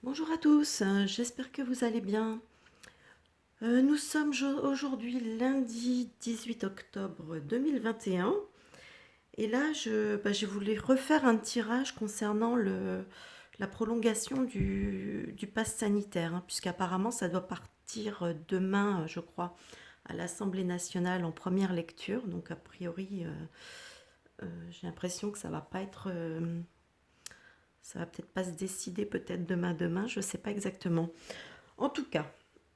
Bonjour à tous, j'espère que vous allez bien. Nous sommes aujourd'hui lundi 18 octobre 2021 et là je voulais refaire un tirage concernant la prolongation du pass sanitaire, hein, puisqu'apparemment ça doit partir demain, je crois, à l'Assemblée nationale en première lecture. Donc a priori, j'ai l'impression que ça va peut-être pas se décider peut-être demain, je ne sais pas exactement. En tout cas,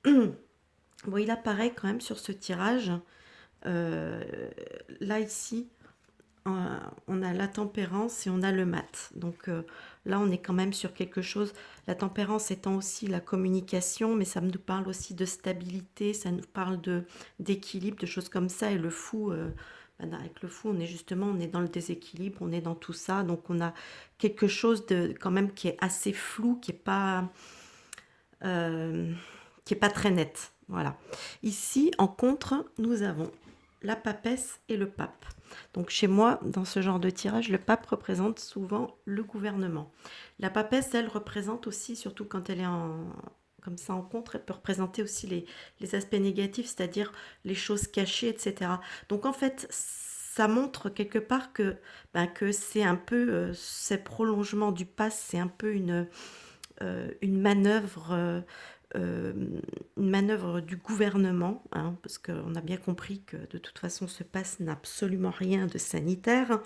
bon, il apparaît quand même sur ce tirage, euh, là ici, on a la tempérance et on a le mat. Donc là, on est quand même sur quelque chose. La tempérance étant aussi la communication, mais ça nous parle aussi de stabilité, ça nous parle d'équilibre, de choses comme ça. Et le fou, avec le fou, on est dans le déséquilibre, on est dans tout ça. Donc on a quelque chose de quand même qui est assez flou, euh, qui est pas très nette. Voilà. Ici, en contre, nous avons la papesse et le pape. Donc chez moi, dans ce genre de tirage, le pape représente souvent le gouvernement. La papesse, elle représente aussi, surtout quand elle est comme ça en contre, elle peut représenter aussi les aspects négatifs, c'est-à-dire les choses cachées, etc. Donc en fait, ça montre quelque part que c'est un peu, ces prolongements du pass, c'est un peu une manœuvre, euh, une manœuvre du gouvernement, hein, parce qu'on a bien compris que de toute façon ce pass n'a absolument rien de sanitaire,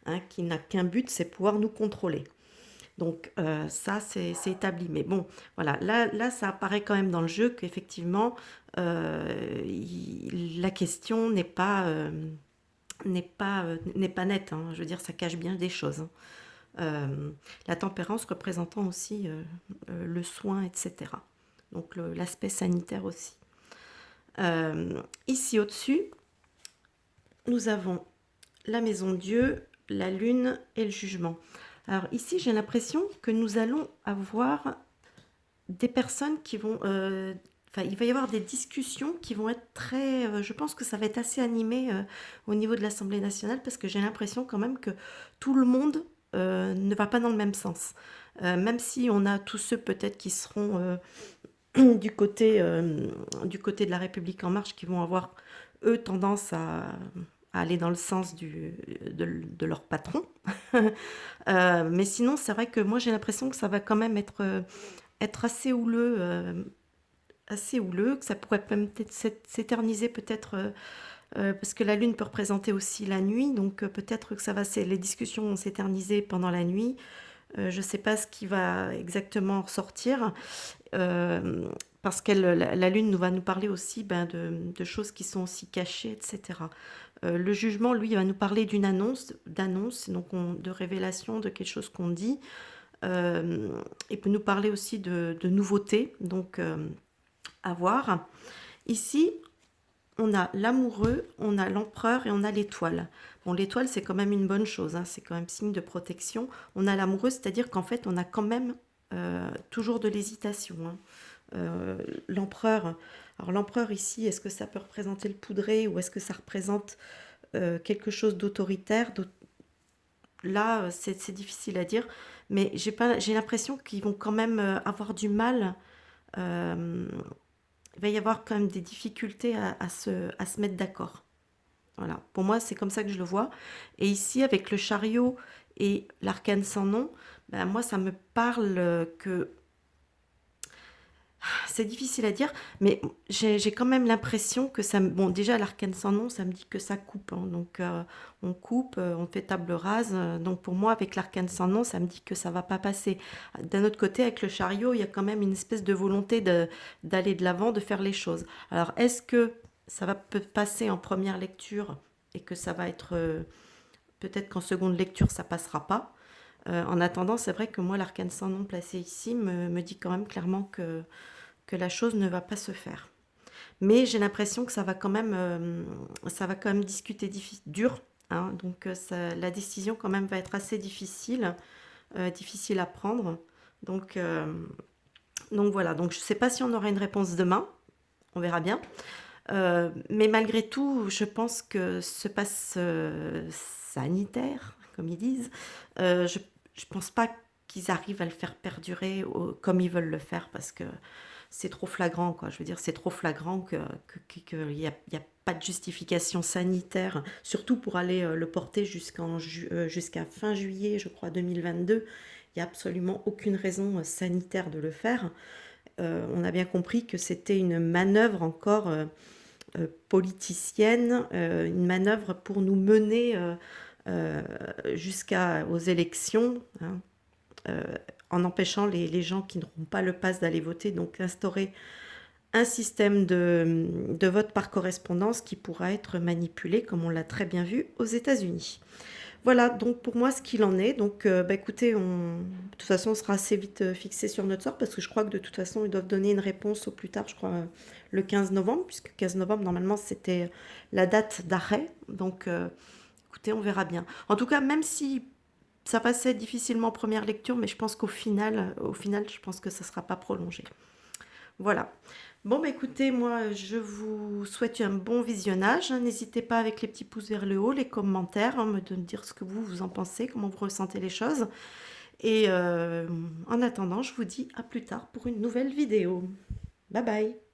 hein, qui n'a qu'un but, c'est pouvoir nous contrôler. Donc ça, c'est établi. Mais bon, voilà, là, ça apparaît quand même dans le jeu qu'effectivement, la question n'est pas nette, hein. Je veux dire, ça cache bien des choses, hein. La tempérance représentant aussi le soin, etc. Donc l'aspect sanitaire aussi. Ici au-dessus, nous avons la maison de Dieu, la lune et le jugement. Alors ici, j'ai l'impression que nous allons avoir des personnes qui vont... Enfin, il va y avoir des discussions qui vont être très... je pense que ça va être assez animé au niveau de l'Assemblée nationale parce que j'ai l'impression quand même que tout le monde ne va pas dans le même sens. Même si on a tous ceux peut-être qui seront du côté de la République en marche, qui vont avoir, eux, tendance à aller dans le sens de leur patron. Mais sinon, c'est vrai que moi, j'ai l'impression que ça va quand même être assez houleux, que ça pourrait même peut-être s'éterniser peut-être, parce que la lune peut représenter aussi la nuit, donc peut-être que les discussions vont s'éterniser pendant la nuit. Je ne sais pas ce qui va exactement ressortir, euh, parce que la lune va nous parler aussi de choses qui sont aussi cachées, etc. Le jugement, lui, il va nous parler d'annonce, donc de révélation, de quelque chose qu'on dit. Il peut nous parler aussi de nouveautés, donc à voir. Ici, on a l'amoureux, on a l'empereur et on a l'étoile. Bon, l'étoile, c'est quand même une bonne chose, hein, c'est quand même signe de protection. On a l'amoureux, c'est-à-dire qu'en fait, on a quand même toujours de l'hésitation, hein. L'empereur, alors l'empereur ici, est-ce que ça peut représenter le poudré ou est-ce que ça représente quelque chose d'autoritaire? Là, c'est difficile à dire, mais j'ai l'impression qu'ils vont quand même avoir du mal. euh, il va y avoir quand même des difficultés à se mettre d'accord. Voilà. Pour moi, c'est comme ça que je le vois. Et ici, avec le chariot et l'arcane sans nom, ben, moi, ça me parle que c'est difficile à dire, mais j'ai quand même l'impression que ça... Bon, déjà, l'arcane sans nom, ça me dit que ça coupe, hein. Donc, on coupe, on fait table rase. Donc, pour moi, avec l'arcane sans nom, ça me dit que ça va pas passer. D'un autre côté, avec le chariot, il y a quand même une espèce de volonté d'aller de l'avant, de faire les choses. Alors, est-ce que ça va peut passer en première lecture et que ça va être... peut-être qu'en seconde lecture, ça passera pas. En attendant, c'est vrai que moi, l'arcane sans nom placé ici me dit quand même clairement que la chose ne va pas se faire. Mais j'ai l'impression que ça va quand même discuter dur, hein. Donc la décision quand même va être assez difficile, difficile à prendre. Donc, euh, donc voilà, donc je ne sais pas si on aura une réponse demain, on verra bien. Mais malgré tout, je pense que ce passe sanitaire, comme ils disent, je ne pense pas qu'ils arrivent à le faire perdurer comme ils veulent le faire, parce que c'est trop flagrant, quoi. Je veux dire, c'est trop flagrant qu'il y a pas de justification sanitaire, surtout pour aller le porter jusqu'à fin juillet, je crois, 2022. Il n'y a absolument aucune raison sanitaire de le faire. On a bien compris que c'était une manœuvre encore politicienne, une manœuvre pour nous mener jusqu'aux élections, hein, euh, en empêchant les gens qui n'auront pas le pass d'aller voter, donc instaurer un système de vote par correspondance qui pourra être manipulé, comme on l'a très bien vu aux États-Unis. Voilà, donc pour moi, ce qu'il en est. Donc, écoutez, de toute façon, on sera assez vite fixé sur notre sort, parce que je crois que de toute façon, ils doivent donner une réponse au plus tard, je crois, le 15 novembre, puisque 15 novembre, normalement, c'était la date d'arrêt. Donc, écoutez, on verra bien. En tout cas, même si ça passait difficilement en première lecture, mais je pense au final, je pense que ça ne sera pas prolongé. Voilà. Bon, bah écoutez, moi, je vous souhaite un bon visionnage, hein. N'hésitez pas avec les petits pouces vers le haut, les commentaires, hein, me dire ce que vous en pensez, comment vous ressentez les choses. Et en attendant, je vous dis à plus tard pour une nouvelle vidéo. Bye bye.